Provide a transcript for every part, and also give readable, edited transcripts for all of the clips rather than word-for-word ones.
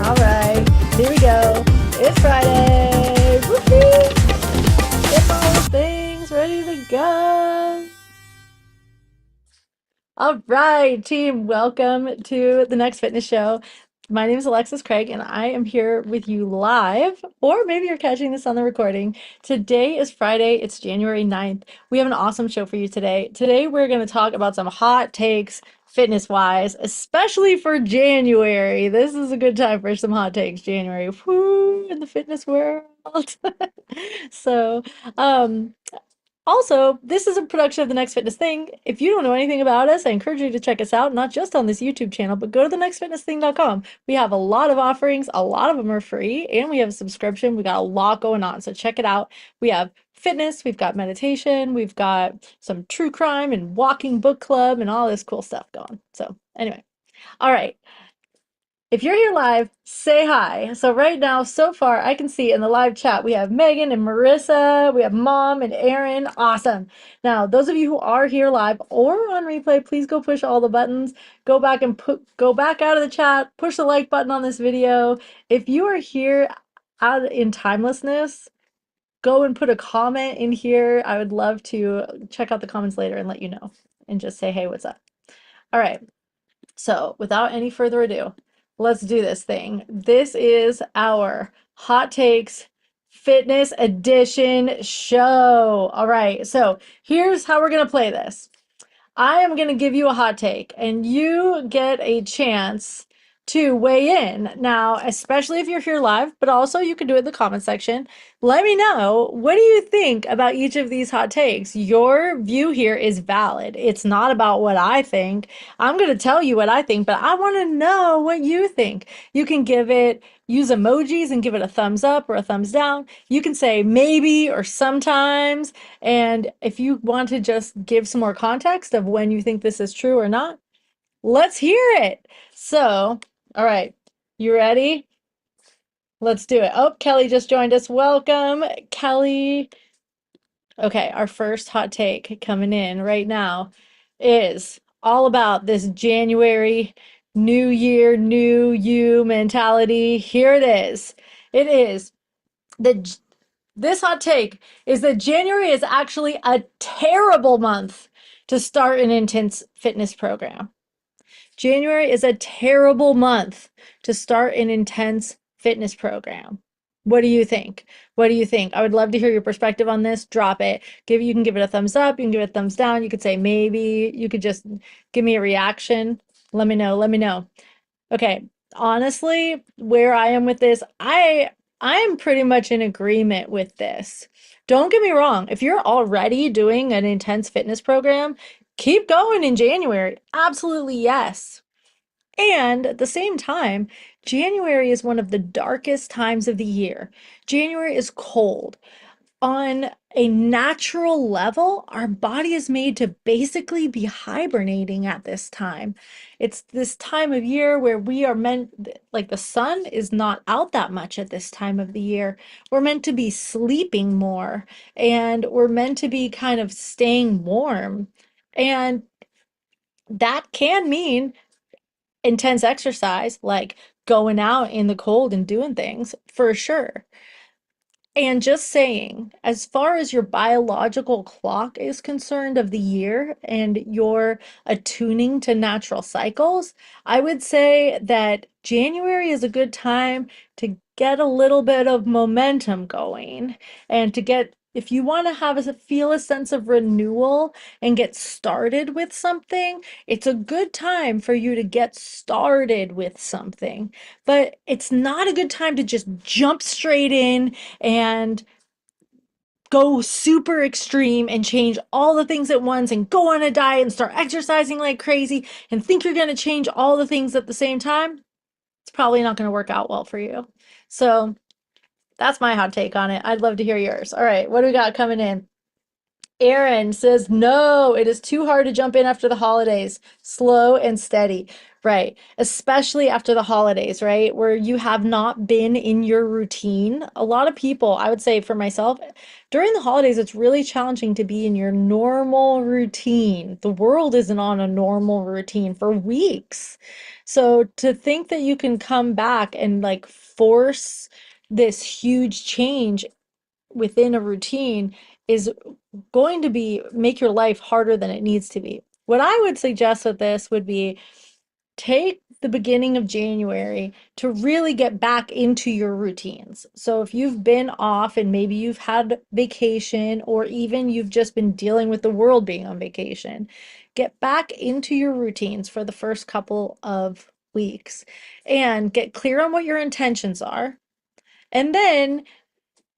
All right, here we go. It's Friday. Whoopee! Get all the things ready to go. All right, team, welcome to the Next Fitness Show. My name is Alexis Craig, and I am here with you live, or maybe you're catching this on the recording. Today is Friday. It's January 9th. We have an awesome show for you today. Today, we're going to talk about some hot takes fitness-wise, especially for January. This is a good time for some hot takes, January. Whoo, in the fitness world. So, um, also, this is a production of The Next Fitness Thing. If you don't know anything about us, I encourage you to check us out, not just on this YouTube channel, but go to thenextfitnessthing.com. We have a lot of offerings, a lot of them are free, and we have a subscription. We got a lot going on, so check it out. We have fitness, we've got meditation, we've got some true crime and walking book club and all this cool stuff going. So anyway, all right. If you're here live, say hi. So right now, so far, I can see in the live chat, we have Megan and Marissa, we have Mom and Aaron. Awesome. Now, those of you who are here live or on replay, please go push all the buttons. Go back and go back out of the chat, push the like button on this video. If you are here out in timelessness, go and put a comment in here. I would love to check out the comments later and let you know and just say, hey, what's up? All right. So without any further ado, let's do this thing. This is our Hot Takes Fitness Edition show. All right, so here's how we're going to play this. I am going to give you a hot take, and you get a chance to weigh in. Now, especially if you're here live, but also you can do it in the comment section. Let me know, what do you think about each of these hot takes? Your view here is valid. It's not about what I think. I'm going to tell you what I think, but I want to know what you think. You can use emojis and give it a thumbs up or a thumbs down. You can say maybe or sometimes. And if you want to just give some more context of when you think this is true or not, let's hear it. So, all right, you ready? Let's do it. Oh, Kelly just joined us. Welcome, Kelly. Okay, our first hot take coming in right now is all about this January, new year, new you mentality. Here it is. It is this hot take is that January is actually a terrible month to start an intense fitness program. January is a terrible month to start an intense fitness program. What do you think? What do you think? I would love to hear your perspective on this. Drop it. You can give it a thumbs up. You can give it a thumbs down. You could say maybe. You could just give me a reaction. Let me know. Let me know. Okay. Honestly, where I am with this, I am pretty much in agreement with this. Don't get me wrong. If you're already doing an intense fitness program, keep going in January. Absolutely, yes. And at the same time, January is one of the darkest times of the year. January is cold. On a natural level, our body is made to basically be hibernating at this time. It's this time of year where we are meant, like the sun is not out that much at this time of the year. We're meant to be sleeping more and we're meant to be kind of staying warm. And that can mean intense exercise, like going out in the cold and doing things for sure. And just saying, as far as your biological clock is concerned of the year and your attuning to natural cycles, I would say that January is a good time to get a little bit of momentum going and to get, if you want to have a feel a sense of renewal and get started with something, it's a good time for you to get started with something. But it's not a good time to just jump straight in and go super extreme and change all the things at once and go on a diet and start exercising like crazy and think you're going to change all the things at the same time, it's probably not going to work out well for you. So that's my hot take on it. I'd love to hear yours. All right, what do we got coming in? Aaron says, no, it is too hard to jump in after the holidays. Slow and steady. Right. Especially after the holidays, right? Where you have not been in your routine. A lot of people, I would say for myself, during the holidays, it's really challenging to be in your normal routine. The world isn't on a normal routine for weeks. So to think that you can come back and like force this huge change within a routine is going to be make your life harder than it needs to be. What I would suggest with this would be take the beginning of January to really get back into your routines. So if you've been off and maybe you've had vacation or even you've just been dealing with the world being on vacation, get back into your routines for the first couple of weeks and get clear on what your intentions are. And then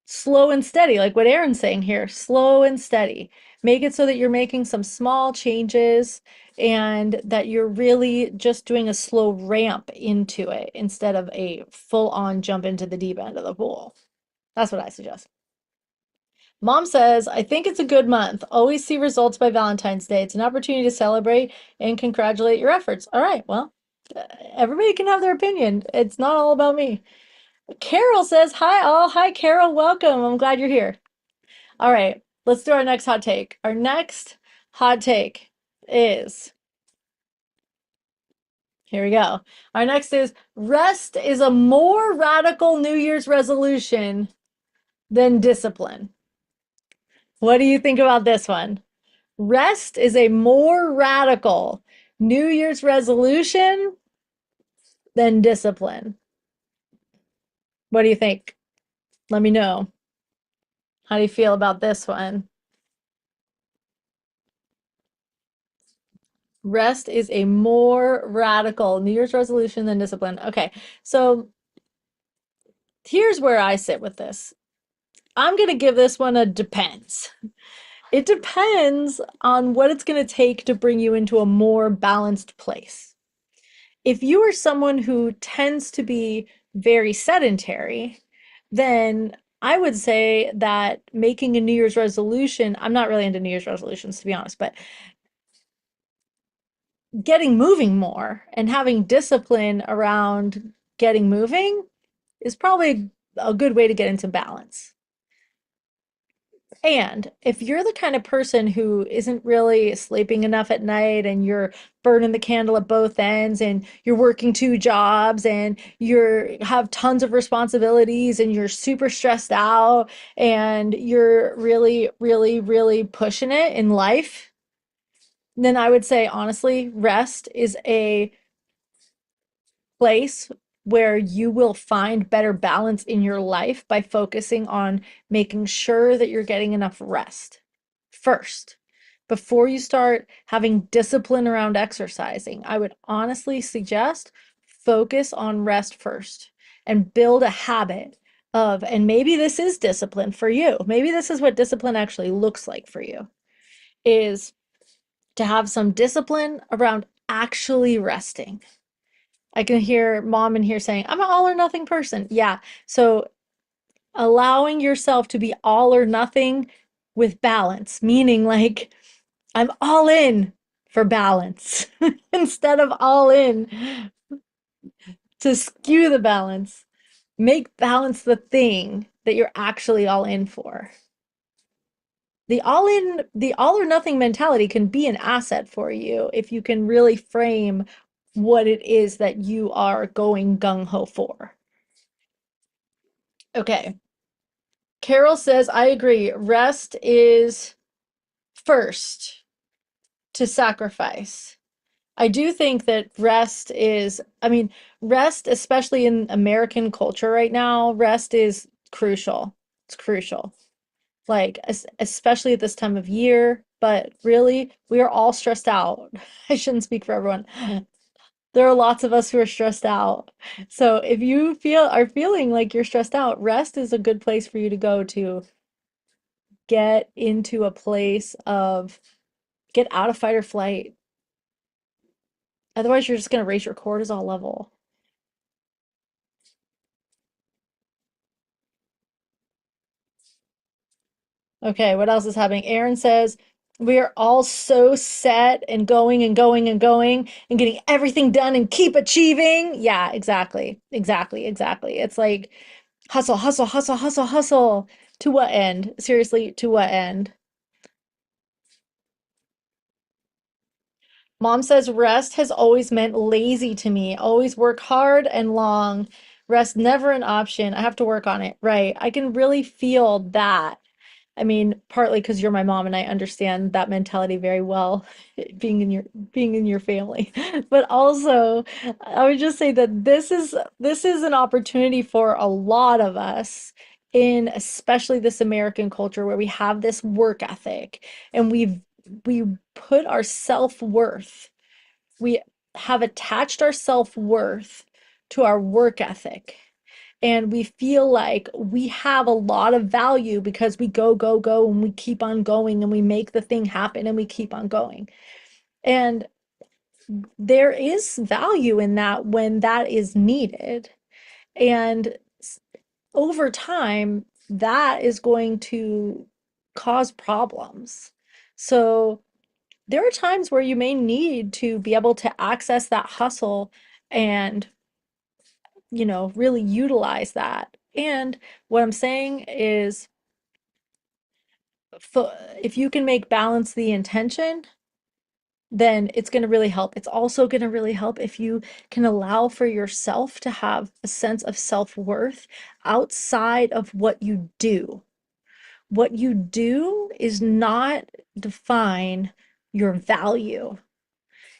slow and steady, like what Aaron's saying here, slow and steady. Make it so that you're making some small changes and that you're really just doing a slow ramp into it instead of a full on jump into the deep end of the pool. That's what I suggest. Mom says, I think it's a good month. Always see results by Valentine's Day. It's an opportunity to celebrate and congratulate your efforts. All right, well, everybody can have their opinion. It's not all about me. Carol says, hi all. Hi, Carol. Welcome. I'm glad you're here. All right, let's do our next hot take. Our next hot take is, here we go. Our next is rest is a more radical New Year's resolution than discipline. What do you think about this one? Rest is a more radical New Year's resolution than discipline. What do you think? Let me know. How do you feel about this one? Rest is a more radical New Year's resolution than discipline. Okay, so here's where I sit with this. I'm going to give this one a depends. It depends on what it's going to take to bring you into a more balanced place. If you are someone who tends to be very sedentary, then I would say that making a New Year's resolution, I'm not really into New Year's resolutions to be honest, but getting moving more and having discipline around getting moving is probably a good way to get into balance. And if you're the kind of person who isn't really sleeping enough at night and you're burning the candle at both ends and you're working two jobs and you're have tons of responsibilities and you're super stressed out and you're really, really, really pushing it in life, then I would say honestly, rest is a place where you will find better balance in your life by focusing on making sure that you're getting enough rest first. Before you start having discipline around exercising, I would honestly suggest focus on rest first and build a habit of, and maybe this is discipline for you. Maybe this is what discipline actually looks like for you, is to have some discipline around actually resting. I can hear mom in here saying, I'm an all or nothing person. Yeah. So allowing yourself to be all or nothing with balance, meaning like I'm all in for balance instead of all in to skew the balance. Make balance the thing that you're actually all in for. The all or nothing mentality can be an asset for you if you can really frame what it is that you are going gung ho for. Okay. Carol says, I agree. Rest is first to sacrifice. I do think that rest is, I mean, rest, especially in American culture right now, rest is crucial. It's crucial. Like, especially at this time of year, but really, we are all stressed out. I shouldn't speak for everyone. There are lots of us who are stressed out. So if you are feeling like you're stressed out, rest is a good place for you to go to get into a place of get out of fight or flight. Otherwise, you're just going to raise your cortisol level. Okay, what else is happening? Aaron says, we are all so set and going and going and going and getting everything done and keep achieving. Yeah, exactly. Exactly. Exactly. It's like hustle, hustle, hustle, hustle, hustle. To what end? Seriously, to what end? Mom says rest has always meant lazy to me. Always work hard and long. Rest never an option. I have to work on it. Right. I can really feel that. I mean, partly because you're my mom and I understand that mentality very well, being in your family. But also, I would just say that this is an opportunity for a lot of us in especially this American culture where we have this work ethic and we put our self-worth, we have attached our self-worth to our work ethic. And we feel like we have a lot of value because we go, go, go, and we keep on going and we make the thing happen and we keep on going. And there is value in that when that is needed. And over time, that is going to cause problems. So there are times where you may need to be able to access that hustle and, really utilize that. And what I'm saying is, if you can make balance the intention, then it's going to really help. It's also going to really help if you can allow for yourself to have a sense of self-worth outside of what you do. What you do is not define your value.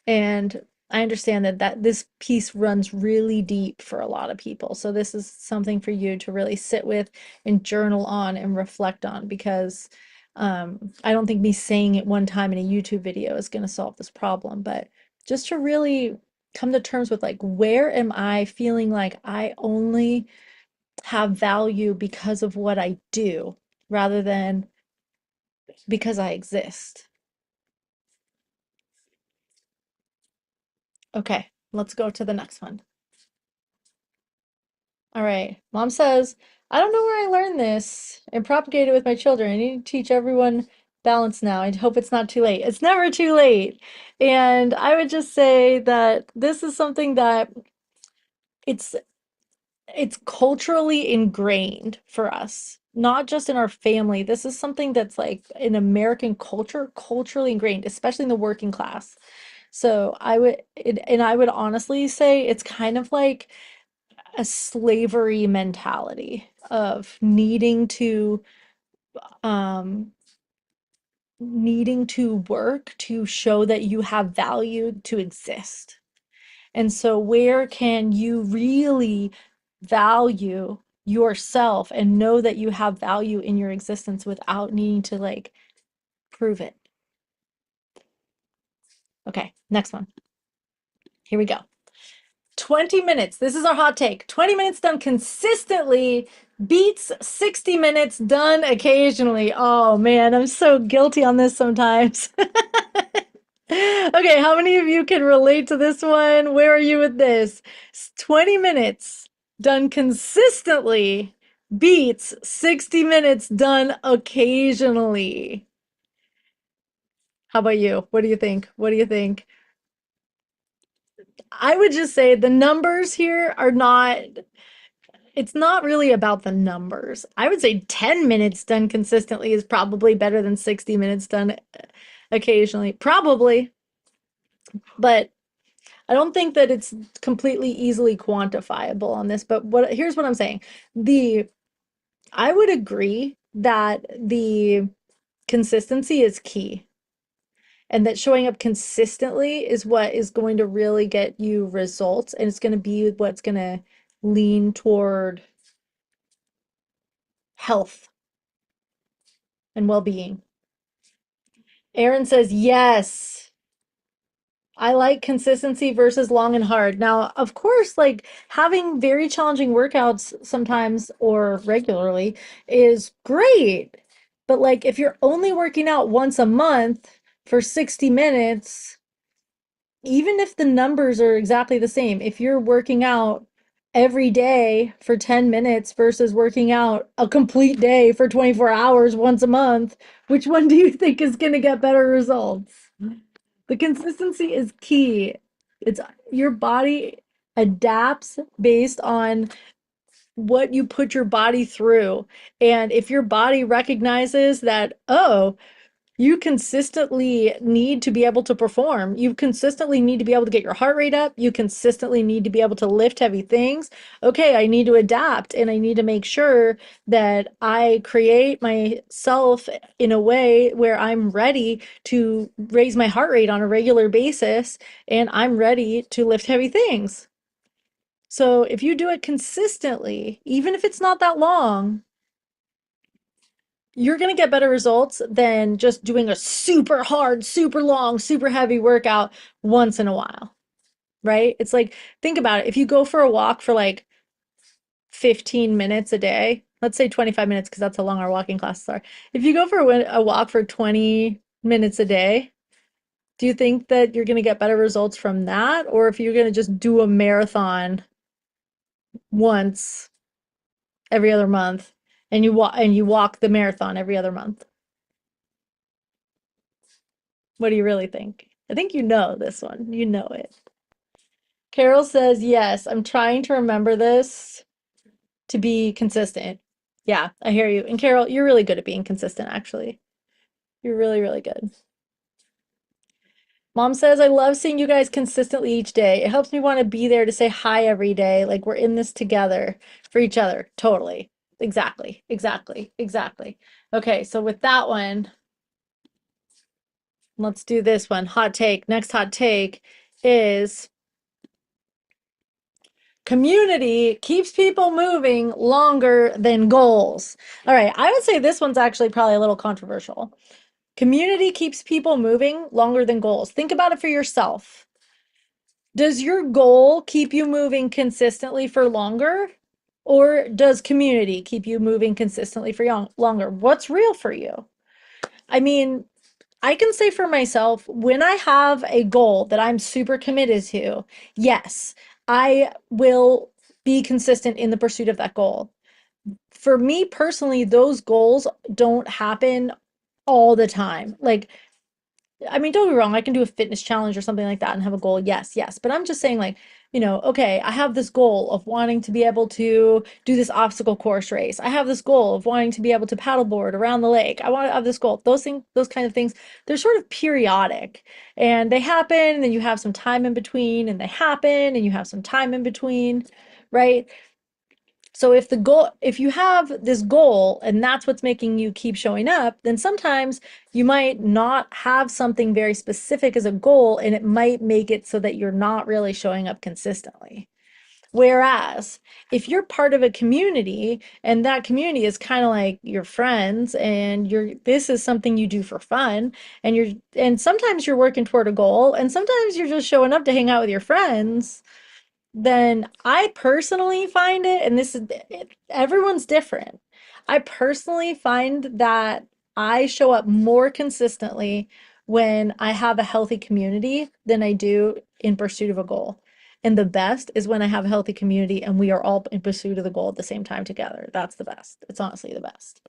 And I understand that this piece runs really deep for a lot of people. So this is something for you to really sit with and journal on and reflect on because I don't think me saying it one time in a YouTube video is going to solve this problem, but just to really come to terms with like, where am I feeling like I only have value because of what I do rather than because I exist. Okay, let's go to the next one. All right. Mom says, I don't know where I learned this and propagate it with my children. I need to teach everyone balance now. I hope it's not too late. It's never too late. And I would just say that this is something that it's it's culturally ingrained for us, not just in our family. This is something that's like in American culture, culturally ingrained, especially in the working class. So and I would honestly say it's kind of like a slavery mentality of um needing to work to show that you have value to exist. And so where can you really value yourself and know that you have value in your existence without needing to like prove it? Okay, next one. Here we go. 20 minutes. This is our hot take. 20 minutes done consistently beats 60 minutes done occasionally. Oh man, I'm so guilty on this sometimes. Okay, how many of you can relate to this one? Where are you with this? 20 minutes done consistently beats 60 minutes done occasionally. How about you? What do you think? What do you think? I would just say the numbers here are not, it's not really about the numbers. I would say 10 minutes done consistently is probably better than 60 minutes done occasionally. Probably, but I don't think that it's completely easily quantifiable on this. But here's what I'm saying. The I would agree that the consistency is key, and that showing up consistently is what is going to really get you results, and it's going to be what's going to lean toward health and well-being. Aaron says yes. I like consistency versus long and hard. Now, of course, like having very challenging workouts sometimes or regularly is great. But like if you're only working out once a month for 60 minutes, even if the numbers are exactly the same, if you're working out every day for 10 minutes versus working out a complete day for 24 hours once a month, which one do you think is going to get better results? The consistency is key. It's your body adapts based on what you put your body through. And if your body recognizes that, oh, you consistently need to be able to perform. You consistently need to be able to get your heart rate up. You consistently need to be able to lift heavy things. Okay, I need to adapt and I need to make sure that I create myself in a way where I'm ready to raise my heart rate on a regular basis and I'm ready to lift heavy things. So if you do it consistently, even if it's not that long, you're going to get better results than just doing a super hard, super long, super heavy workout once in a while, right? It's like, think about it. If you go for a walk for like 15 minutes a day, let's say 25 minutes because that's how long our walking classes are. If you go for a walk for 20 minutes a day, do you think that you're going to get better results from that? Or if you're going to just do a marathon once every other month and you walk the marathon every other month? What do you really think? I think you know this one. You know it. Carol says, yes, I'm trying to remember this to be consistent. Yeah, I hear you. And Carol, you're really good at being consistent, actually. You're really, really good. Mom says, I love seeing you guys consistently each day. It helps me want to be there to say hi every day. Like we're in this together for each other. Totally. Exactly. Exactly. Exactly. Okay, so with that one, let's do this one. Hot take. Next hot take is community keeps people moving longer than goals. All right, I would say this one's actually probably a little controversial. Community keeps people moving longer than goals. Think about it for yourself. Does your goal keep you moving consistently for longer? Or does community keep you moving consistently for longer? What's real for you? I mean, I can say for myself, when I have a goal that I'm super committed to, yes, I will be consistent in the pursuit of that goal. For me personally, those goals don't happen all the time. Like, I mean, don't be wrong, I can do a fitness challenge or something like that and have a goal. Yes, yes. But I'm just saying, like, okay, I have this goal of wanting to be able to do this obstacle course race. I have this goal of wanting to be able to paddleboard around the lake. I want to have this goal. Those things, those kind of things, they're sort of periodic and they happen, and then you have some time in between, and they happen, and you have some time in between, right? So if you have this goal and that's what's making you keep showing up, then sometimes you might not have something very specific as a goal, and it might make it so that you're not really showing up consistently. Whereas if you're part of a community and that community is kind of like your friends, and this is something you do for fun, and sometimes you're working toward a goal and sometimes you're just showing up to hang out with your friends, then I personally find it, and everyone's different. I personally find that I show up more consistently when I have a healthy community than I do in pursuit of a goal. And the best is when I have a healthy community and we are all in pursuit of the goal at the same time together. That's the best. It's honestly the best.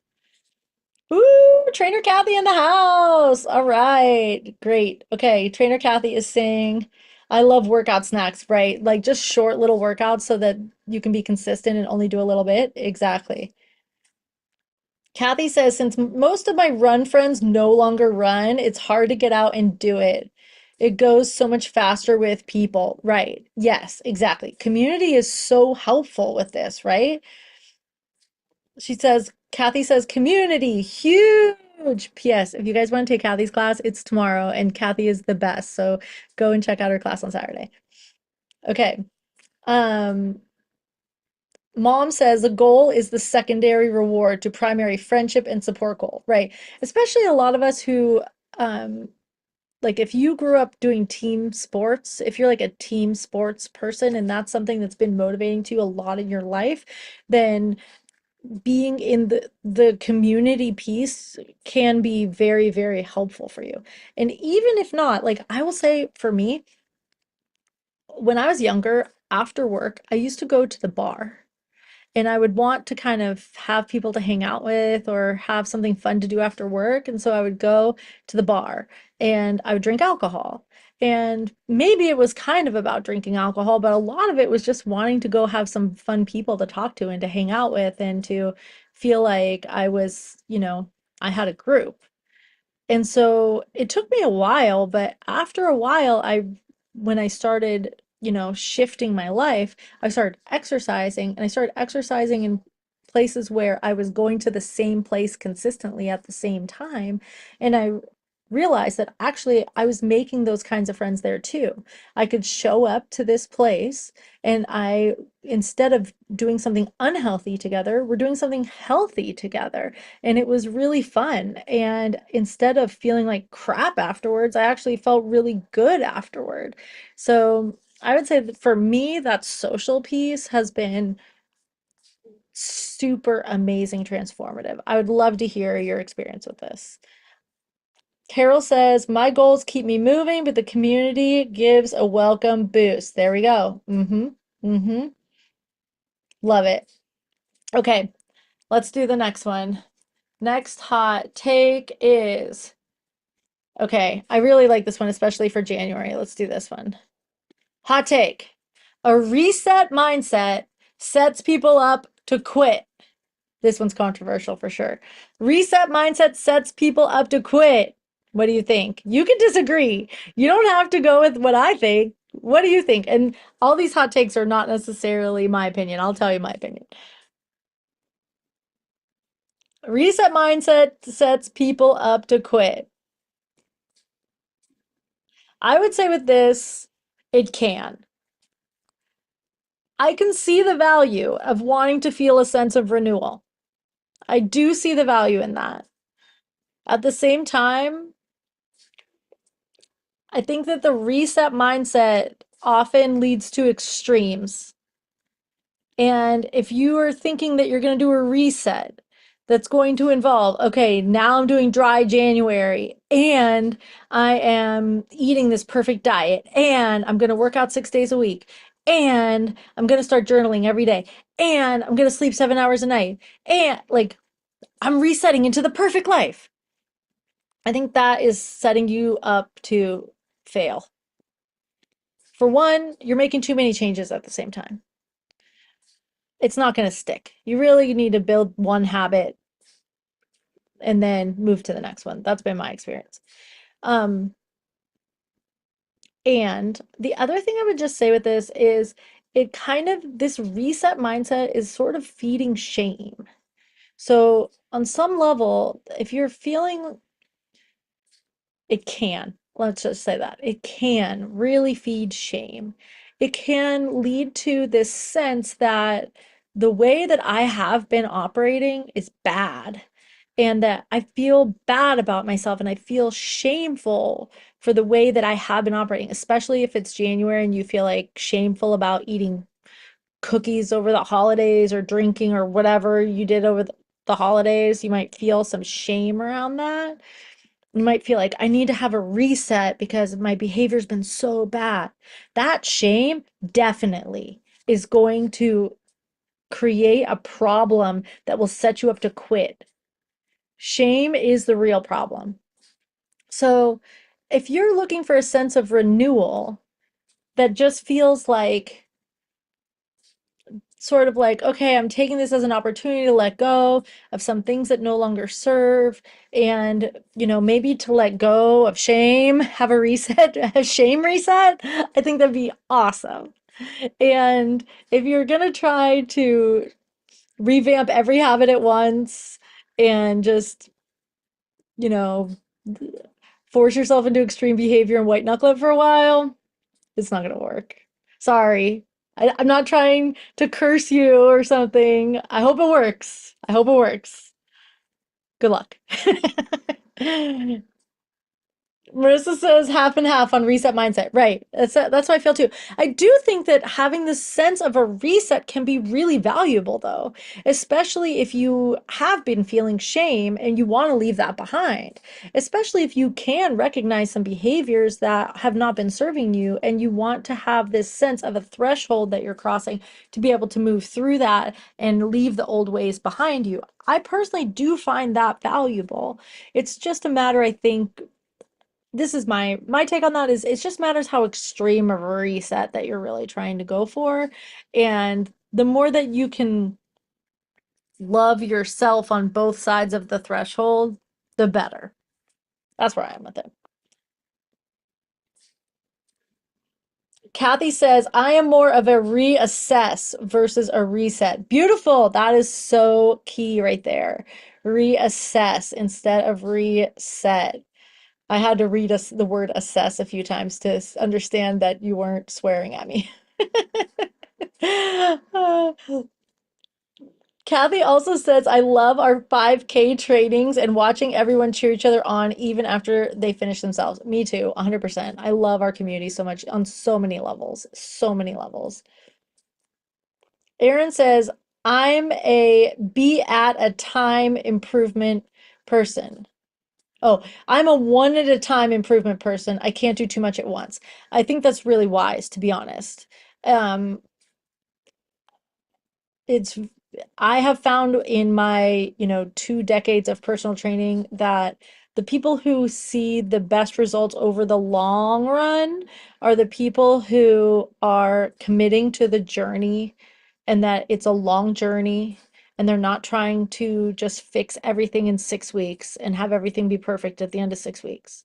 Ooh, Trainer Kathy in the house. All right, great. Okay, Trainer Kathy is saying, I love workout snacks, right? Like just short little workouts so that you can be consistent and only do a little bit. Exactly. Kathy says, since most of my run friends no longer run, it's hard to get out and do it. It goes so much faster with people. Right. Yes, exactly. Community is so helpful with this, right? She says, Kathy says, community, huge. P.S. If you guys want to take Kathy's class, it's tomorrow, and Kathy is the best. So go and check out her class on Saturday. Okay. Um, Mom says the goal is the secondary reward to primary friendship and support goal, right? Especially a lot of us who, um, like if you grew up doing team sports, if you're like a team sports person and that's something that's been motivating to you a lot in your life, then being in the community piece can be very, very helpful for you. And even if not, like I will say for me, when I was younger, after work, I used to go to the bar and I would want to kind of have people to hang out with or have something fun to do after work. And so I would go to the bar and I would drink alcohol. And maybe it was kind of about drinking alcohol, but a lot of it was just wanting to go have some fun people to talk to and to hang out with and to feel like I was, I had a group. And so it took me a while, but after a while, when I started, shifting my life, I started exercising and I started exercising in places where I was going to the same place consistently at the same time. And I realized that actually I was making those kinds of friends there too. I could show up to this place and instead of doing something unhealthy together, we're doing something healthy together and it was really fun. And instead of feeling like crap afterwards, I actually felt really good afterward. So I would say that for me, that social piece has been super amazing, transformative. I would love to hear your experience with this. Carol says, my goals keep me moving, but the community gives a welcome boost. There we go. Mm-hmm. Mm-hmm. Love it. Okay, let's do the next one. Next hot take is okay, I really like this one, especially for January. Let's do this one. Hot take. A reset mindset sets people up to quit. This one's controversial for sure. Reset mindset sets people up to quit. What do you think? You can disagree. You don't have to go with what I think. What do you think? And all these hot takes are not necessarily my opinion. I'll tell you my opinion. Reset mindset sets people up to quit. I would say with this, it can. I can see the value of wanting to feel a sense of renewal. I do see the value in that. At the same time, I think that the reset mindset often leads to extremes. And if you are thinking that you're going to do a reset that's going to involve, okay, now I'm doing dry January and I am eating this perfect diet and I'm going to work out 6 days a week and I'm going to start journaling every day and I'm going to sleep 7 hours a night and like I'm resetting into the perfect life. I think that is setting you up to fail. For one, you're making too many changes at the same time. It's not going to stick. You really need to build one habit and then move to the next one. That's been my experience. Um, and the other thing I would just say with this is this reset mindset is sort of feeding shame. So, on some level, if you're feeling it can. Let's just say that. It can really feed shame. It can lead to this sense that the way that I have been operating is bad and that I feel bad about myself and I feel shameful for the way that I have been operating, especially if it's January and you feel like shameful about eating cookies over the holidays or drinking or whatever you did over the holidays. You might feel some shame around that. you might feel like I need to have a reset because my behavior's been so bad. That shame definitely is going to create a problem that will set you up to quit. Shame is the real problem. So if you're looking for a sense of renewal that just feels like sort of like, okay, I'm taking this as an opportunity to let go of some things that no longer serve, and, maybe to let go of shame, have a reset, a shame reset. I think that'd be awesome. And if you're gonna try to revamp every habit at once and just, you know, force yourself into extreme behavior and white knuckle it for a while, it's not gonna work. Sorry. I'm not trying to curse you or something. I hope it works. I hope it works. Good luck. Marissa says half and half on reset mindset. Right. That's how I feel too. I do think that having this sense of a reset can be really valuable though, especially if you have been feeling shame and you want to leave that behind. Especially if you can recognize some behaviors that have not been serving you and you want to have this sense of a threshold that you're crossing to be able to move through that and leave the old ways behind you. I personally do find that valuable. It's just a matter, I think, this is my take on that is it just matters how extreme of a reset that you're really trying to go for. And the more that you can love yourself on both sides of the threshold, the better. That's where I am with it. Kathy says, I am more of a reassess versus a reset. Beautiful. That is so key right there. Reassess instead of reset. I had to read the word assess a few times to understand that you weren't swearing at me. Uh, Kathy also says, I love our 5K trainings and watching everyone cheer each other on even after they finish themselves. Me too, 100%. I love our community so much on so many levels, so many levels. Aaron says, I'm a be at a time improvement person. Oh, I'm a one at a time improvement person. I can't do too much at once. I think that's really wise, to be honest. Um, it's I have found in my, 2 decades of personal training that the people who see the best results over the long run are the people who are committing to the journey and that it's a long journey and they're not trying to just fix everything in 6 weeks and have everything be perfect at the end of 6 weeks.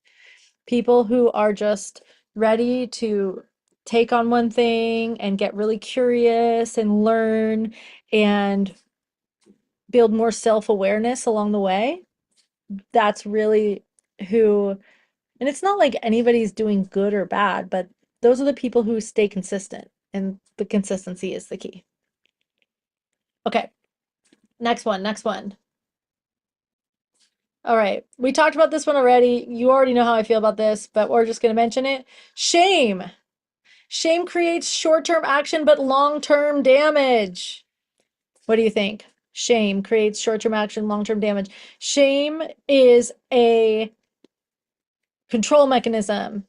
People who are just ready to take on one thing and get really curious and learn and build more self-awareness along the way. That's really who, and it's not like anybody's doing good or bad, but those are the people who stay consistent, and the consistency is the key. Okay, next one, next one. All right, we talked about this one already. You already know how I feel about this, but we're just going to mention it. Shame. Shame creates short-term action, but long-term damage. What do you think? Shame creates short-term action, long-term damage. Shame is a control mechanism.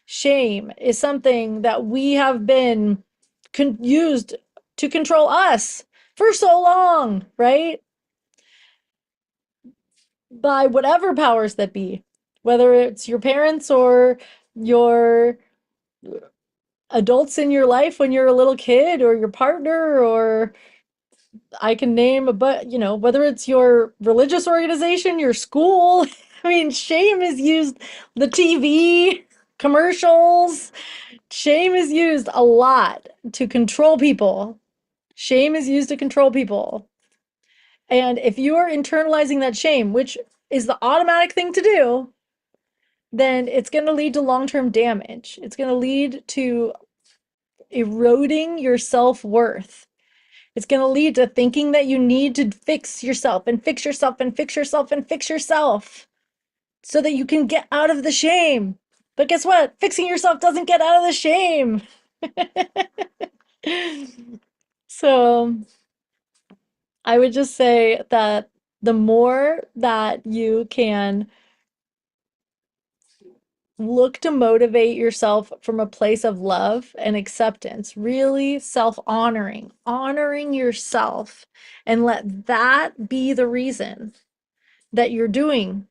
Shame is something that we have been used to control us for so long, right? By whatever powers that be, whether it's your parents or your adults in your life when you're a little kid or your partner, or I can name a, but whether it's your religious organization, your school. I mean, shame is used, the TV, commercials. Shame is used a lot to control people. Shame is used to control people. And if you are internalizing that shame, which is the automatic thing to do, then it's going to lead to long-term damage. It's going to lead to eroding your self-worth. It's going to lead to thinking that you need to fix yourself and fix yourself and fix yourself and fix yourself so that you can get out of the shame. But guess what? Fixing yourself doesn't get out of the shame. So I would just say that the more that you can look to motivate yourself from a place of love and acceptance, really self-honoring, honoring yourself, and let that be the reason that you're doing,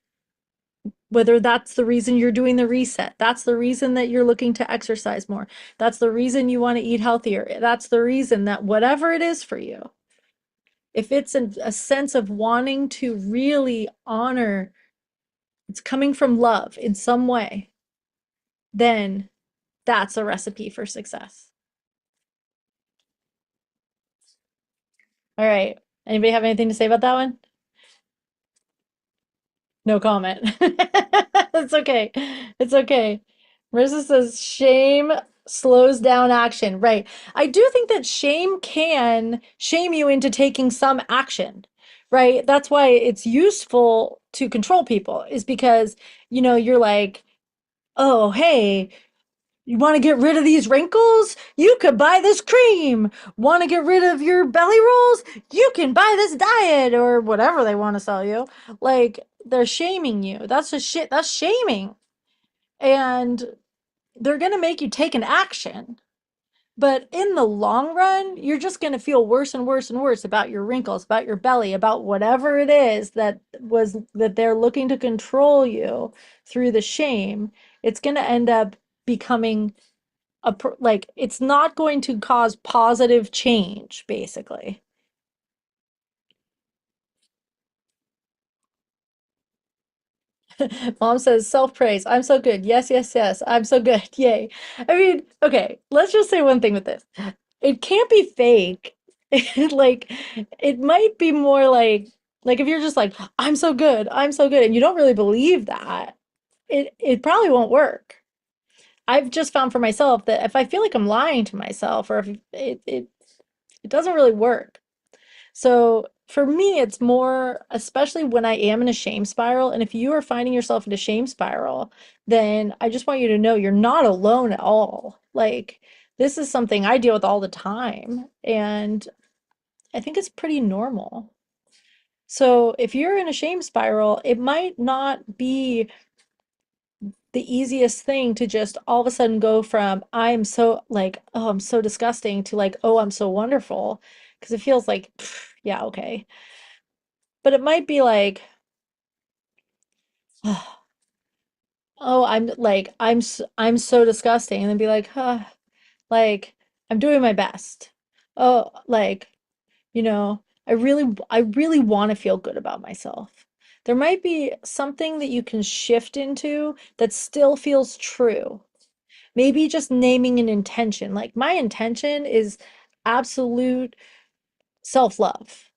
whether that's the reason you're doing the reset, that's the reason that you're looking to exercise more, that's the reason you want to eat healthier, that's the reason that whatever it is for you, if it's a sense of wanting to really honor, it's coming from love in some way, then that's a recipe for success. All right. Anybody have anything to say about that one? No comment. It's okay. It's okay. Marissa says shame slows down action. Right. I do think that shame can shame you into taking some action. Right. That's why it's useful to control people, is because, you're like, oh, hey, you want to get rid of these wrinkles? You could buy this cream. Want to get rid of your belly rolls? You can buy this diet or whatever they want to sell you. Like, they're shaming you. That's just shit. That's shaming. And they're going to make you take an action. But in the long run, you're just going to feel worse and worse and worse about your wrinkles, about your belly, about whatever it is that they're looking to control you through the shame. It's going to end up becoming like, it's not going to cause positive change, basically. Mom says self-praise. I'm so good. Yes, yes, yes. I'm so good. Yay. I mean, okay, let's just say one thing with this. It can't be fake. Like, it might be more like if you're just like, I'm so good, and you don't really believe that, it probably won't work. I've just found for myself that if I feel like I'm lying to myself, or if it doesn't really work. So for me, it's more, especially when I am in a shame spiral. And if you are finding yourself in a shame spiral, then I just want you to know you're not alone at all. Like, this is something I deal with all the time. And I think it's pretty normal. So if you're in a shame spiral, it might not be the easiest thing to just all of a sudden go from I'm so like, oh, I'm so disgusting, to like, oh, I'm so wonderful. Because it feels like, pff, yeah, okay. But it might be like, oh, I'm so disgusting, and then be like, huh, like, I'm doing my best. Oh, like, I really want to feel good about myself. There might be something that you can shift into that still feels true. Maybe just naming an intention. Like, my intention is absolute self-love.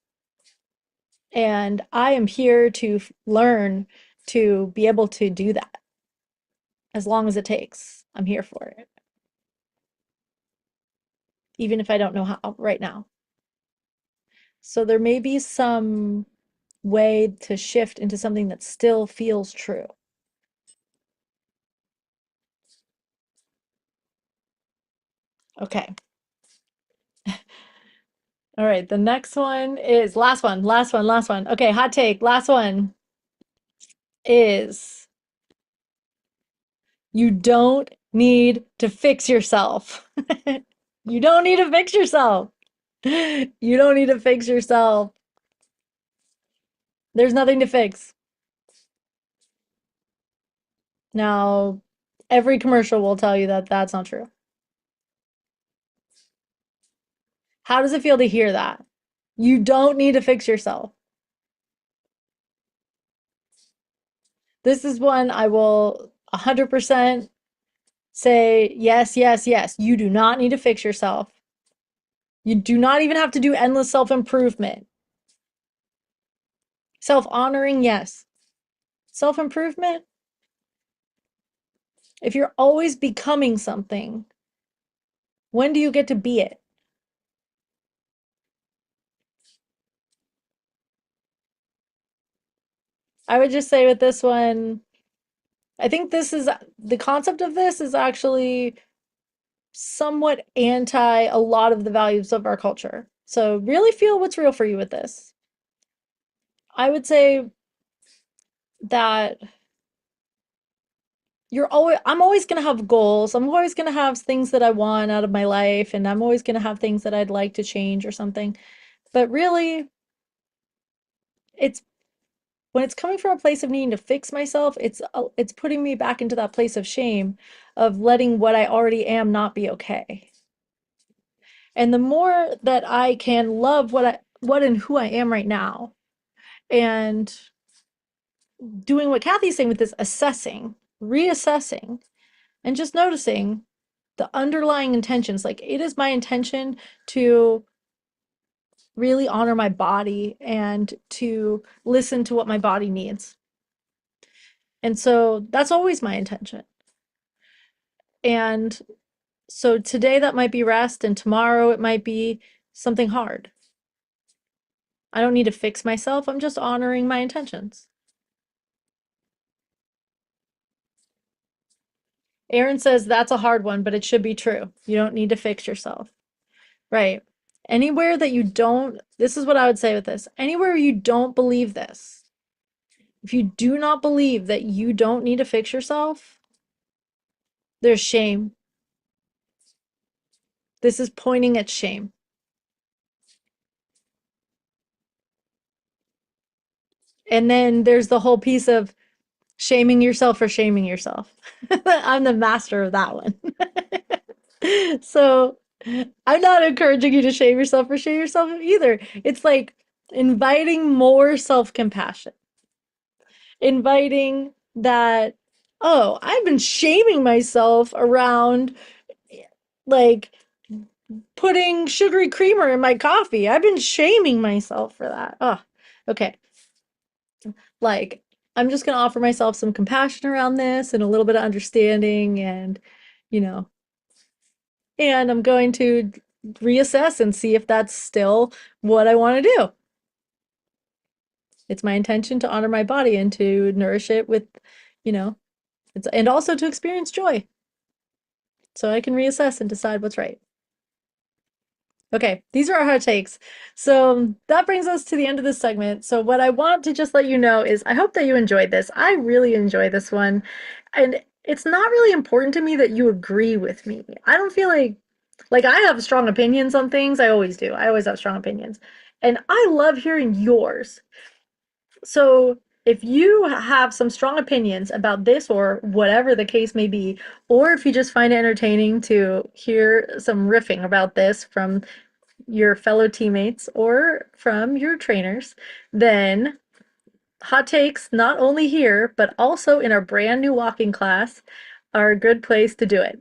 And I am here to learn to be able to do that as long as it takes. I'm here for it, even if I don't know how right now. So there may be some way to shift into something that still feels true. Okay. All right. The next one is last one, last one, last one. Okay. Hot take. Last one is you don't need to fix yourself. You don't need to fix yourself. You don't need to fix yourself. There's nothing to fix. Now, every commercial will tell you that that's not true. How does it feel to hear that? You don't need to fix yourself. This is one I will 100% say yes, yes, yes. You do not need to fix yourself. You do not even have to do endless self-improvement. Self-honoring, yes. Self-improvement, if you're always becoming something, when do you get to be it? I would just say with this one, I think this is the concept of this is actually somewhat anti a lot of the values of our culture. So really feel what's real for you with this. I would say that I'm always going to have goals. I'm always going to have things that I want out of my life, and I'm always going to have things that I'd like to change or something. But really, it's when it's coming from a place of needing to fix myself, it's putting me back into that place of shame of letting what I already am not be okay. And the more that I can love what and who I am right now, and doing what Kathy's saying with this assessing, reassessing, and just noticing the underlying intentions. Like, it is my intention to really honor my body and to listen to what my body needs. And so that's always my intention. And so today that might be rest, and tomorrow it might be something hard. I don't need to fix myself. I'm just honoring my intentions. Aaron says that's a hard one, but it should be true. You don't need to fix yourself. Right. Anywhere that you don't, this is what I would say with this. Anywhere you don't believe this, if you do not believe that you don't need to fix yourself, there's shame. This is pointing at shame. And then there's the whole piece of shaming yourself for shaming yourself. I'm the master of that one. So I'm not encouraging you to shame yourself for shaming yourself either. It's like inviting more self-compassion, inviting that, oh, I've been shaming myself around like putting sugary creamer in my coffee. I've been shaming myself for that. Oh, okay. Like, I'm just going to offer myself some compassion around this and a little bit of understanding, and, you know, and I'm going to reassess and see if that's still what I want to do. It's my intention to honor my body and to nourish it with, you know, and also to experience joy so I can reassess and decide what's right. Okay, these are our hot takes. So that brings us to the end of this segment. So what I want to just let you know is I hope that you enjoyed this. I really enjoy this one. And it's not really important to me that you agree with me. I don't feel like I have strong opinions on things. I always do. I always have strong opinions. And I love hearing yours. So if you have some strong opinions about this or whatever the case may be, or if you just find it entertaining to hear some riffing about this from your fellow teammates or from your trainers, then hot takes, not only here, but also in our brand new walking class, are a good place to do it.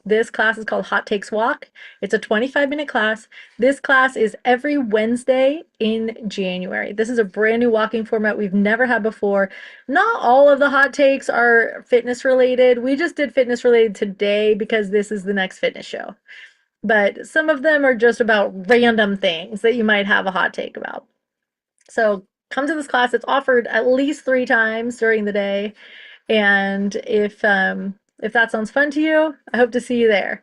This class is called Hot Takes Walk. It's a 25-minute class. This class is every Wednesday in January. This is a brand new walking format we've never had before. Not all of the hot takes are fitness related. We just did fitness related today because this is the next fitness show. But some of them are just about random things that you might have a hot take about. So come to this class. It's offered at least 3 times during the day. And if that sounds fun to you, I hope to see you there.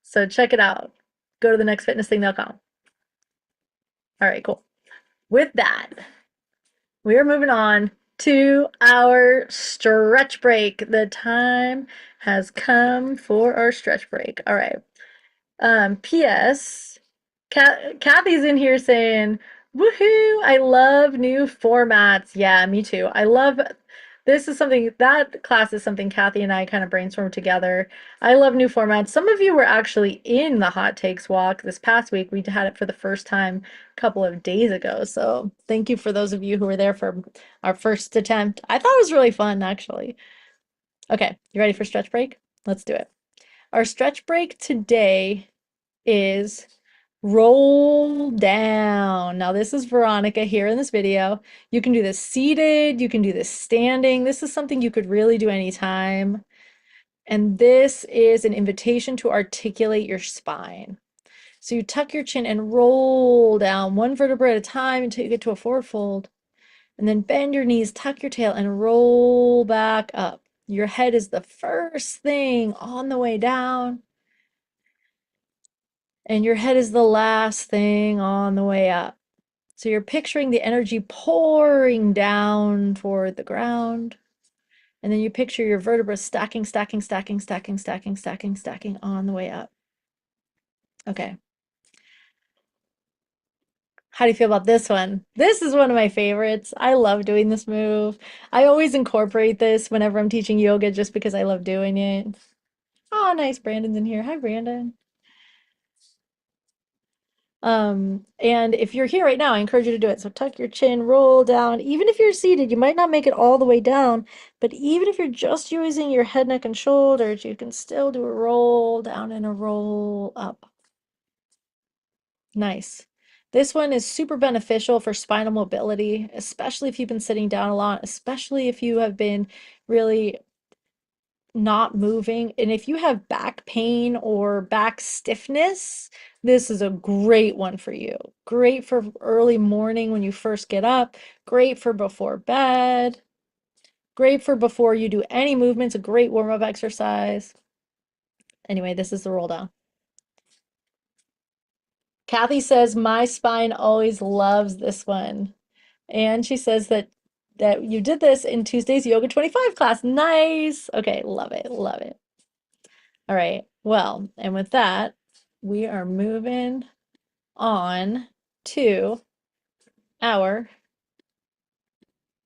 So check it out. Go to thenextfitnessthing.com. All right, cool. With that, we are moving on to our stretch break. The time has come for our stretch break. All right. P.S. Kathy's in here saying, woohoo, I love new formats. Yeah, me too. I love this is something that class is something Kathy and I kind of brainstormed together. I love new formats. Some of you were actually in the Hot Takes Walk this past week. We had it for the first time a couple of days ago. So thank you for those of you who were there for our first attempt. I thought it was really fun, actually. Okay, you ready for stretch break? Let's do it. Our stretch break today is roll down. Now this is Veronica here in this video. You can do this seated, you can do this standing. This is something you could really do anytime. And this is an invitation to articulate your spine. So you tuck your chin and roll down one vertebra at a time until you get to a forward fold. And then bend your knees, tuck your tail, and roll back up. Your head is the first thing on the way down. And your head is the last thing on the way up. So you're picturing the energy pouring down toward the ground. And then you picture your vertebrae stacking, stacking, stacking, stacking, stacking, stacking, stacking on the way up. Okay. How do you feel about this one? This is one of my favorites. I love doing this move. I always incorporate this whenever I'm teaching yoga just because I love doing it. Oh, nice. Brandon's in here. Hi, Brandon. And if you're here right now, I encourage you to do it. So tuck your chin, roll down. Even if you're seated, you might not make it all the way down, but even if you're just using your head, neck, and shoulders, you can still do a roll down and a roll up. Nice. This one is super beneficial for spinal mobility, especially if you've been sitting down a lot, especially if you have been really not moving. And if you have back pain or back stiffness, this is a great one for you. Great for early morning when you first get up, great for before bed, great for before you do any movements, a great warm-up exercise. Anyway, this is the roll down. Kathy says, my spine always loves this one. And she says that you did this in Tuesday's Yoga 25 class. Nice. Okay, love it, love it. All right, well, and with that, we are moving on to our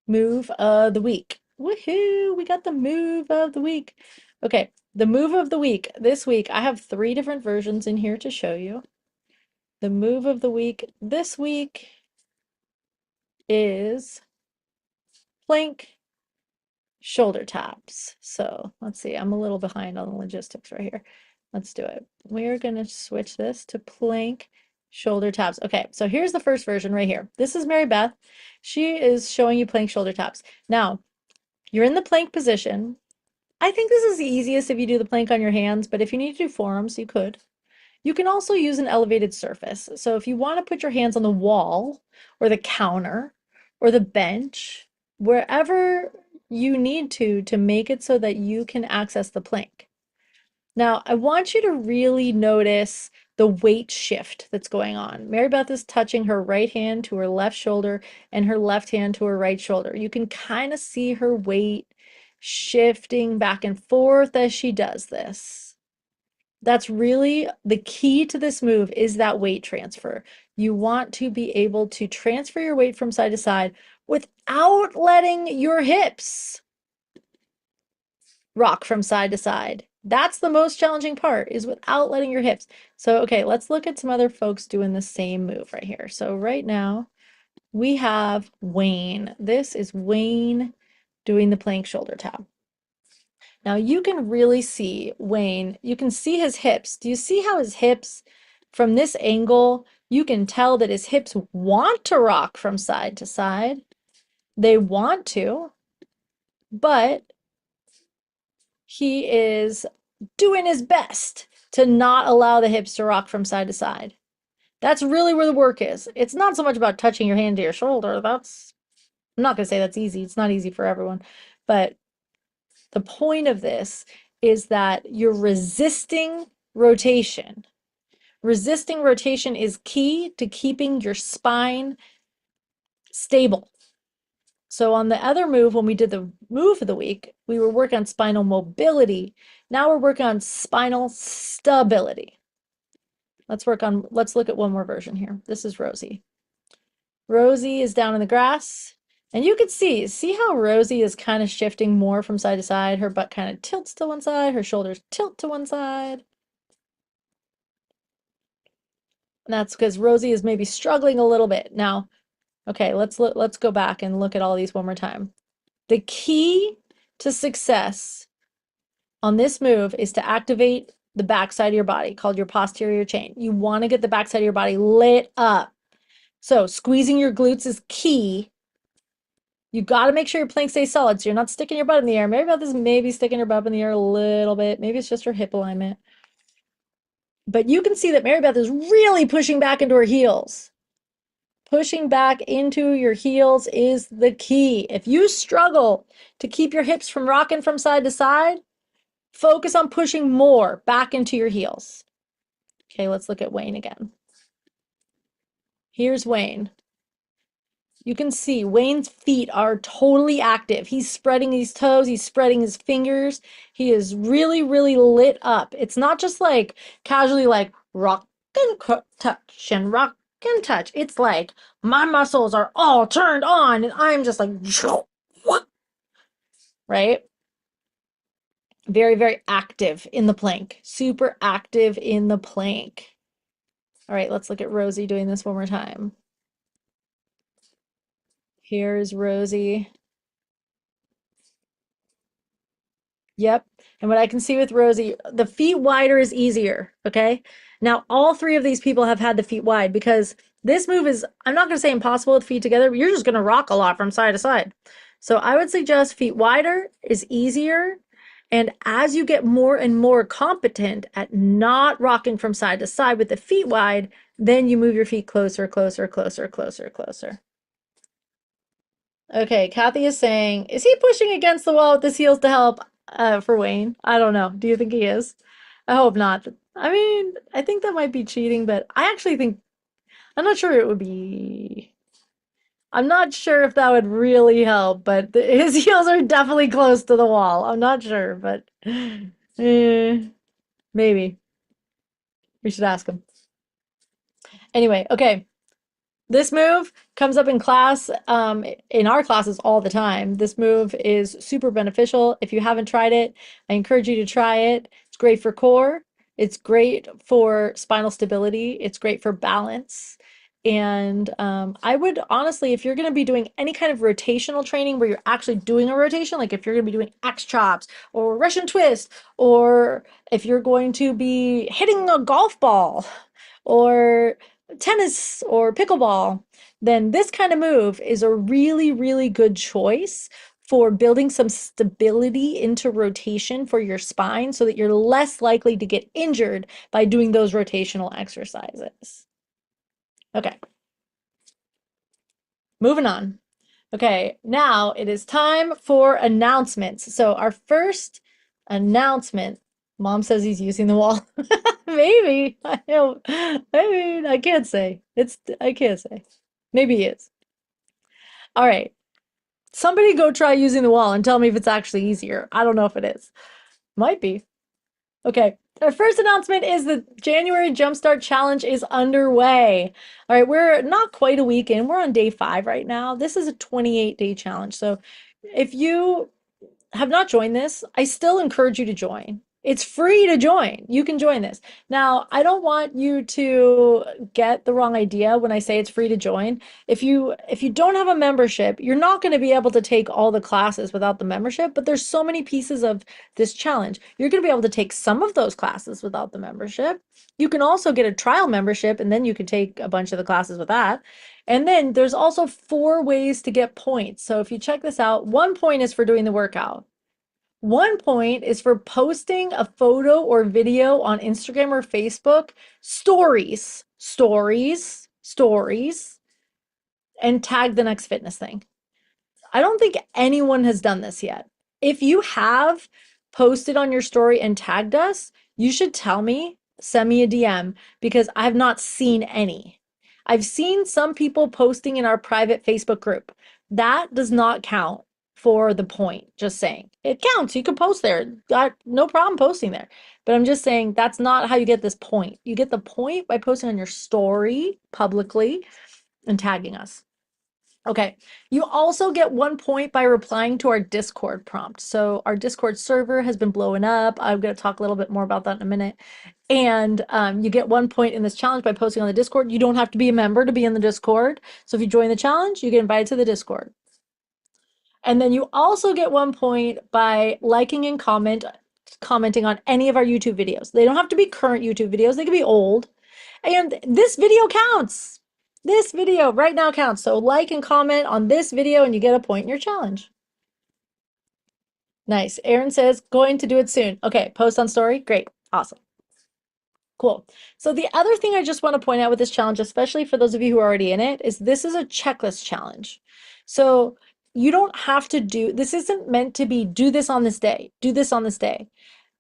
move of the week. Woohoo! We got the move of the week. Okay, the move of the week. This week, I have 3 different versions in here to show you. The move of the week this week is plank shoulder taps. So let's see, I'm a little behind on the logistics right here. Let's do it. We're going to switch this to plank shoulder taps. Okay, so here's the first version right here. This is Mary Beth. She is showing you plank shoulder taps. Now, you're in the plank position. I think this is the easiest if you do the plank on your hands, but if you need to do forearms, you could. You can also use an elevated surface. So if you want to put your hands on the wall or the counter or the bench, wherever you need to make it so that you can access the plank. Now, I want you to really notice the weight shift that's going on. Mary Beth is touching her right hand to her left shoulder and her left hand to her right shoulder. You can kind of see her weight shifting back and forth as she does this. That's really the key to this move, is that weight transfer. You want to be able to transfer your weight from side to side without letting your hips rock from side to side. That's the most challenging part, is without letting your hips. So, okay, let's look at some other folks doing the same move right here. So right now we have Wayne. This is Wayne doing the plank shoulder tap. Now you can really see Wayne, you can see his hips. Do you see how his hips, from this angle, you can tell that his hips want to rock from side to side. They want to, but he is doing his best to not allow the hips to rock from side to side. That's really where the work is. It's not so much about touching your hand to your shoulder. I'm not going to say that's easy. It's not easy for everyone. But the point of this is that you're resisting rotation. Resisting rotation is key to keeping your spine stable. So on the other move, when we did the move of the week, we were working on spinal mobility. Now we're working on spinal stability. Let's look at one more version here. This is Rosie. Rosie is down in the grass. And you can see how Rosie is kind of shifting more from side to side. Her butt kind of tilts to one side, her shoulders tilt to one side. And that's because Rosie is maybe struggling a little bit. Now, okay, let's go back and look at all these one more time. The key to success on this move is to activate the backside of your body, called your posterior chain. You want to get the backside of your body lit up. So squeezing your glutes is key. You got to make sure your plank stays solid, so you're not sticking your butt in the air. Mary Beth is maybe sticking her butt in the air a little bit. Maybe it's just her hip alignment. But you can see that Mary Beth is really pushing back into her heels. Pushing back into your heels is the key. If you struggle to keep your hips from rocking from side to side, focus on pushing more back into your heels. Okay, let's look at Wayne again. Here's Wayne. you can see Wayne's feet are totally active. He's spreading his toes, he's spreading his fingers. He is really, really lit up. It's not just like casually like rock and touch and rock and touch. It's like my muscles are all turned on and I'm just like, right? Very, very active in the plank. Super active in the plank. All right, let's look at Rosie doing this one more time. Here's Rosie. Yep. And what I can see with Rosie, the feet wider is easier. Okay. Now, all three of these people have had the feet wide because this move is, I'm not going to say impossible with feet together, but you're just going to rock a lot from side to side. So I would suggest feet wider is easier. And as you get more and more competent at not rocking from side to side with the feet wide, then you move your feet closer, closer, closer, closer, closer. Okay, Kathy is saying, is he pushing against the wall with his heels to help for Wayne? I don't know. Do you think he is? I hope not. I mean, I think that might be cheating, but I actually think, I'm not sure it would be, I'm not sure if that would really help, but his heels are definitely close to the wall. I'm not sure, but maybe. We should ask him. Anyway, okay. This move comes up in class, in our classes all the time. This move is super beneficial. If you haven't tried it, I encourage you to try it. It's great for core. It's great for spinal stability. It's great for balance. And I would honestly, if you're going to be doing any kind of rotational training where you're actually doing a rotation, like if you're going to be doing X chops or Russian twist, or if you're going to be hitting a golf ball, or tennis or pickleball, then this kind of move is a really, really good choice for building some stability into rotation for your spine so that you're less likely to get injured by doing those rotational exercises. Okay, moving on. Okay, now it is time for announcements. So our first announcement, Mom says he's using the wall. Maybe. I don't, I mean, I can't say. I can't say. Maybe he is. All right. Somebody go try using the wall and tell me if it's actually easier. I don't know if it is. Might be. Okay. Our first announcement is the January Jumpstart Challenge is underway. All right, we're not quite a week in. We're on day 5 right now. This is a 28-day challenge. So if you have not joined this, I still encourage you to join. It's free to join. You can join this. Now, I don't want you to get the wrong idea when I say it's free to join. If you don't have a membership, you're not going to be able to take all the classes without the membership, but there's so many pieces of this challenge. You're going to be able to take some of those classes without the membership. You can also get a trial membership and then you can take a bunch of the classes with that. And then there's also 4 ways to get points. So if you check this out, 1 point is for doing the workout. 1 point is for posting a photo or video on Instagram or Facebook, stories, and tag the next fitness thing. I don't think anyone has done this yet. If you have posted on your story and tagged us, you should tell me, send me a DM because I have not seen any. I've seen some people posting in our private Facebook group. That does not count for the point, just saying. It counts. You can post there. Got no problem posting there. But I'm just saying that's not how you get this point. You get the point by posting on your story publicly and tagging us. Okay, you also get 1 point by replying to our Discord prompt. So our Discord server has been blowing up. I'm going to talk a little bit more about that in a minute. And you get 1 point in this challenge by posting on the Discord. You don't have to be a member to be in the Discord. So if you join the challenge, you get invited to the Discord. And then you also get 1 point by liking and commenting on any of our YouTube videos. They don't have to be current YouTube videos. They can be old. And this video counts. This video right now counts. So like and comment on this video and you get a point in your challenge. Nice. Aaron says, going to do it soon. Okay, post on story. Great. Awesome. Cool. So the other thing I just want to point out with this challenge, especially for those of you who are already in it, is this is a checklist challenge. So you don't have to do, this isn't meant to be do this on this day, do this on this day.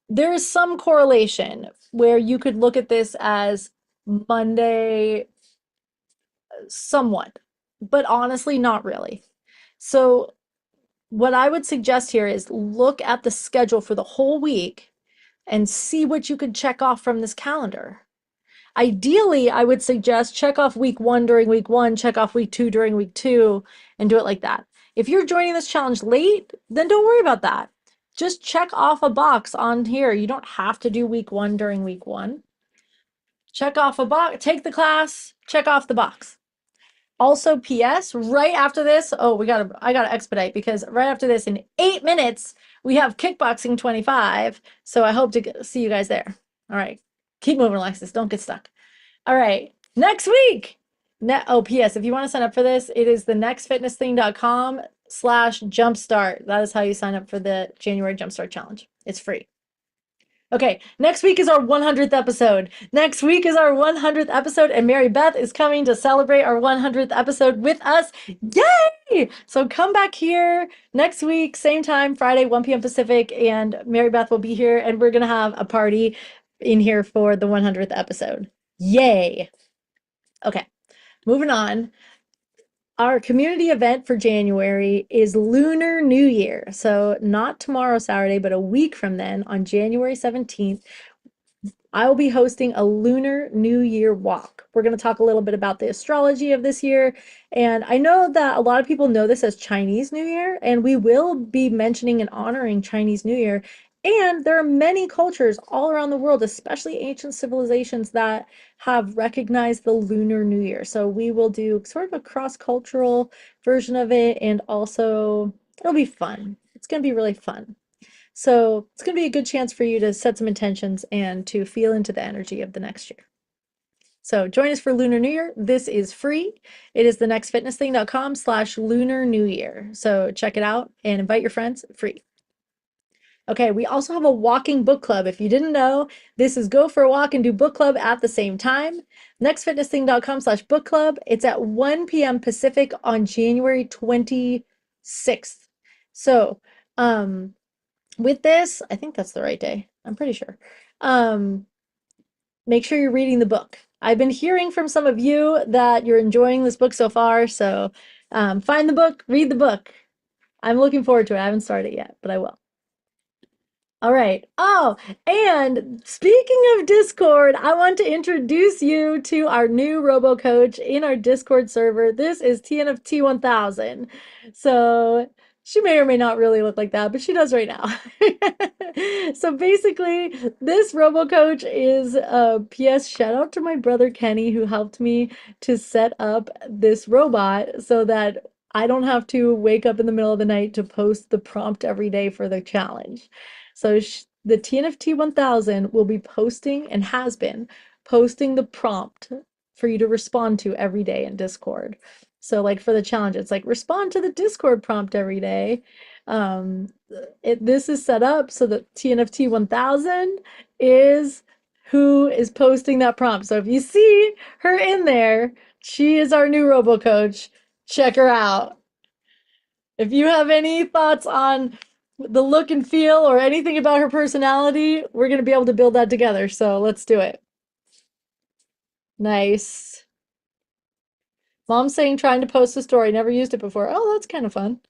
There is some correlation where you could look at this as Monday, somewhat. but honestly, not really. So, what I would suggest here is look at the schedule for the whole week and see what you could check off from this calendar. Ideally, I would suggest check off week one during week one, check off week two during week two, and do it like that. If you're joining this challenge late, then don't worry about that. Just check off a box on here. You don't have to do week one during week one. Check off a box, take the class, check off the box. Also, PS, right after this, oh, I gotta expedite because right after this, in 8 minutes, we have Kickboxing 25. So I hope to see you guys there. All right. Keep moving, Alexis. Don't get stuck. All right. Next week. Oh, PS, if you want to sign up for this, it is thenextfitnessthing.com/jumpstart. That is how you sign up for the January Jumpstart Challenge. It's free. Okay, next week is our 100th episode. Next week is our 100th episode, and Mary Beth is coming to celebrate our 100th episode with us. Yay! So come back here next week, same time, Friday, 1 p.m. Pacific, and Mary Beth will be here, and we're going to have a party in here for the 100th episode. Yay! Okay, moving on. Our community event for January is Lunar New Year. So, not tomorrow, Saturday, but a week from then on January 17th, I will be hosting a Lunar New Year walk. We're going to talk a little bit about the astrology of this year. And I know that a lot of people know this as Chinese New Year, and we will be mentioning and honoring Chinese New Year. And there are many cultures all around the world, especially ancient civilizations, that have recognized the Lunar New Year. So we will do sort of a cross-cultural version of it, and also it'll be fun. It's going to be really fun. So it's going to be a good chance for you to set some intentions and to feel into the energy of the next year. So join us for Lunar New Year. This is free. It is thenextfitnessthing.com/Lunar New Year. So check it out and invite your friends free. Okay, we also have a walking book club. If you didn't know, this is go for a walk and do book club at the same time. Nextfitnessthing.com/book club. It's at 1 p.m. Pacific on January 26th. So, with this, I think that's the right day. I'm pretty sure. Um, make sure you're reading the book. I've been hearing from some of you that you're enjoying this book so far. So find the book, read the book. I'm looking forward to it. I haven't started yet, but I will. All right. Oh, and speaking of Discord, I want to introduce you to our new robo coach in our Discord server. This is TNFT 1000. So she may or may not really look like that, but she does right now. So basically, this robo coach is a PS shout out to my brother Kenny who helped me to set up this robot so that I don't have to wake up in the middle of the night to post the prompt every day for the challenge. So the TNFT 1000 will be posting and has been posting the prompt for you to respond to every day in Discord. So like for the challenge, it's like respond to the Discord prompt every day. Um, this is set up so that TNFT 1000 is who is posting that prompt. So if you see her in there, she is our new robo coach. Check her out. If you have any thoughts on the look and feel or anything about her personality, we're going to be able to build that together. So let's do it. Nice. Mom's saying trying to post a story. Never used it before. Oh, that's kind of fun.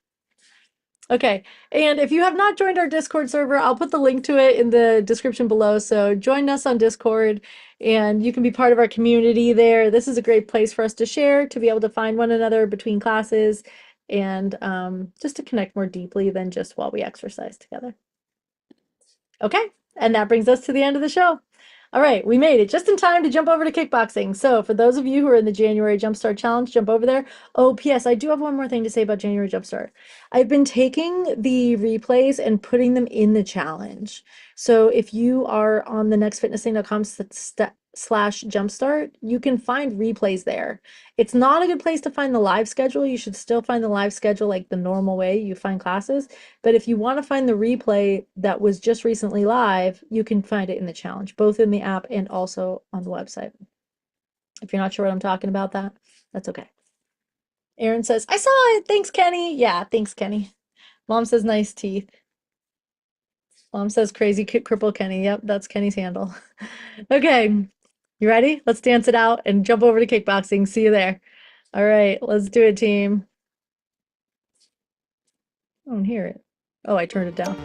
Okay. And if you have not joined our Discord server, I'll put the link to it in the description below. So join us on Discord and you can be part of our community there. This is a great place for us to share, to be able to find one another between classes and just to connect more deeply than just while we exercise together. Okay, and that brings us to the end of the show. All right, we made it just in time to jump over to kickboxing. So for those of you who are in the January Jumpstart Challenge, jump over there. Oh, P.S. I do have one more thing to say about January Jumpstart. I've been taking the replays and putting them in the challenge. So if you are on the nextfitnessthing.com/jumpstart, you can find replays there. It's not a good place to find the live schedule. You should still find the live schedule like the normal way you find classes. But if you want to find the replay that was just recently live, you can find it in the challenge, both in the app and also on the website. If you're not sure what I'm talking about, that's okay. Aaron says, I saw it. Thanks, Kenny. Yeah, thanks, Kenny. Mom says, nice teeth. Mom says, crazy cripple Kenny. Yep, that's Kenny's handle. Okay, you ready? Let's dance it out and jump over to kickboxing. See you there. All right, let's do it, team. I don't hear it. Oh, I turned it down.